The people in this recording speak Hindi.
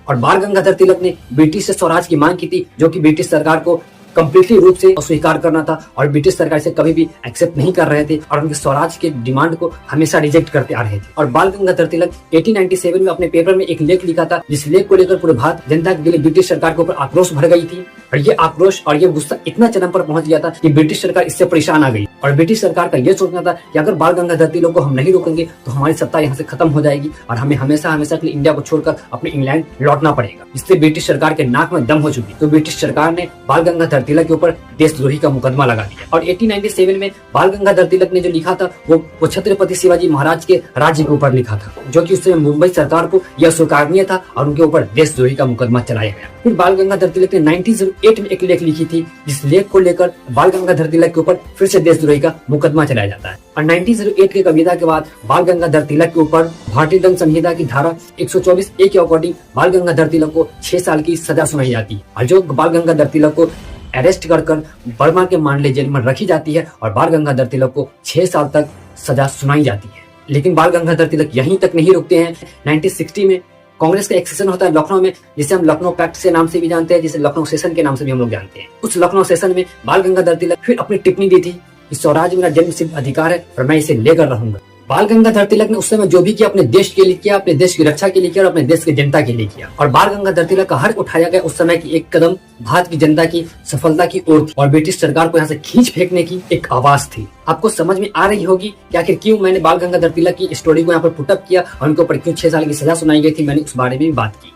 और बाल गंगाधर तिलक ने ब्रिटिश से स्वराज की मांग की थी, जो कि ब्रिटिश सरकार को कंप्लीटली रूप से अस्वीकार करना था और ब्रिटिश सरकार से कभी भी एक्सेप्ट नहीं कर रहे थे और उनके स्वराज के डिमांड को हमेशा रिजेक्ट करते आ रहे थे। और बाल गंगाधर तिलक 1897 में अपने पेपर में एक लेख लिखा था, जिस लेख को लेकर पूरे भारत जनता के लिए ब्रिटिश सरकार के ऊपर आक्रोश भर गई थी और ये आक्रोश और ये गुस्सा इतना चरम पर पहुंच गया था कि ब्रिटिश सरकार इससे परेशान आ गई और ब्रिटिश सरकार का ये सोचना था कि अगर बाल गंगाधर तिलक को हम नहीं रोकेंगे तो हमारी सत्ता यहाँ से खत्म हो जाएगी और हमें हमेशा हमेशा के लिए इंडिया को छोड़कर अपने इंग्लैंड लौटना पड़ेगा। इससे ब्रिटिश सरकार के नाक में दम हो चुकी, तो ब्रिटिश सरकार ने बाल गंगाधर तिलक के ऊपर देशद्रोही का मुकदमा लगा दिया। और 1897 में बाल गंगाधर तिलक ने जो लिखा था वो छत्रपति शिवाजी महाराज के राज्य के ऊपर लिखा था, जो कि उससे मुंबई सरकार को यह स्वीकारनीय था और उनके ऊपर देशद्रोही का मुकदमा चलाया गया। फिर बाल गंगाधर तिलक ने 1908 में एक लेख लिखी थी, जिस लेख को लेकर बाल गंगाधर तिलक के ऊपर फिर से देशद्रोही का मुकदमा चलाया जाता है। और 1908 के कविता के बाद बाल गंगाधर तिलक के ऊपर भारतीय दंड संहिता की धारा 124A के अकॉर्डिंग बाल गंगाधर तिलक को 6 साल की सजा सुनाई जाती है और जो बाल गंगाधर तिलक को अरेस्ट कर बर्मा के मांडले जेल में रखी जाती है और बाल गंगाधर तिलक को 6 साल तक सजा सुनाई जाती है। लेकिन बाल गंगाधर तिलक यहीं तक नहीं रुकते हैं। 1960 में कांग्रेस का एक सेशन होता है लखनऊ में, जिसे हम लखनऊ पैक्ट से नाम से भी जानते हैं, जिसे लखनऊ सेशन के नाम से भी हम लोग जानते हैं। उस लखनऊ सेशन में बाल गंगाधर तिलक फिर अपनी टिप्पणी दी थी कि स्वराज मेरा जन्मसिद्ध अधिकार है और मैं इसे लेकर रहूंगा। बाल गंगाधर तिलक ने उस समय जो भी किया अपने देश के लिए किया, अपने देश की रक्षा के लिए किया और अपने देश की जनता के लिए किया। और बाल गंगाधर तिलक का हर उठाया गया उस समय की एक कदम भारत की जनता की सफलता की ओर थी और ब्रिटिश सरकार को यहाँ से खींच फेंकने की एक आवाज थी। आपको समझ में आ रही होगी कि आखिर क्यों मैंने बाल गंगाधर तिलक की स्टोरी को यहाँ पर पुटअप किया और उनके ऊपर क्यों 6 साल की सजा सुनाई गई थी। मैंने उस बारे में भी बात की।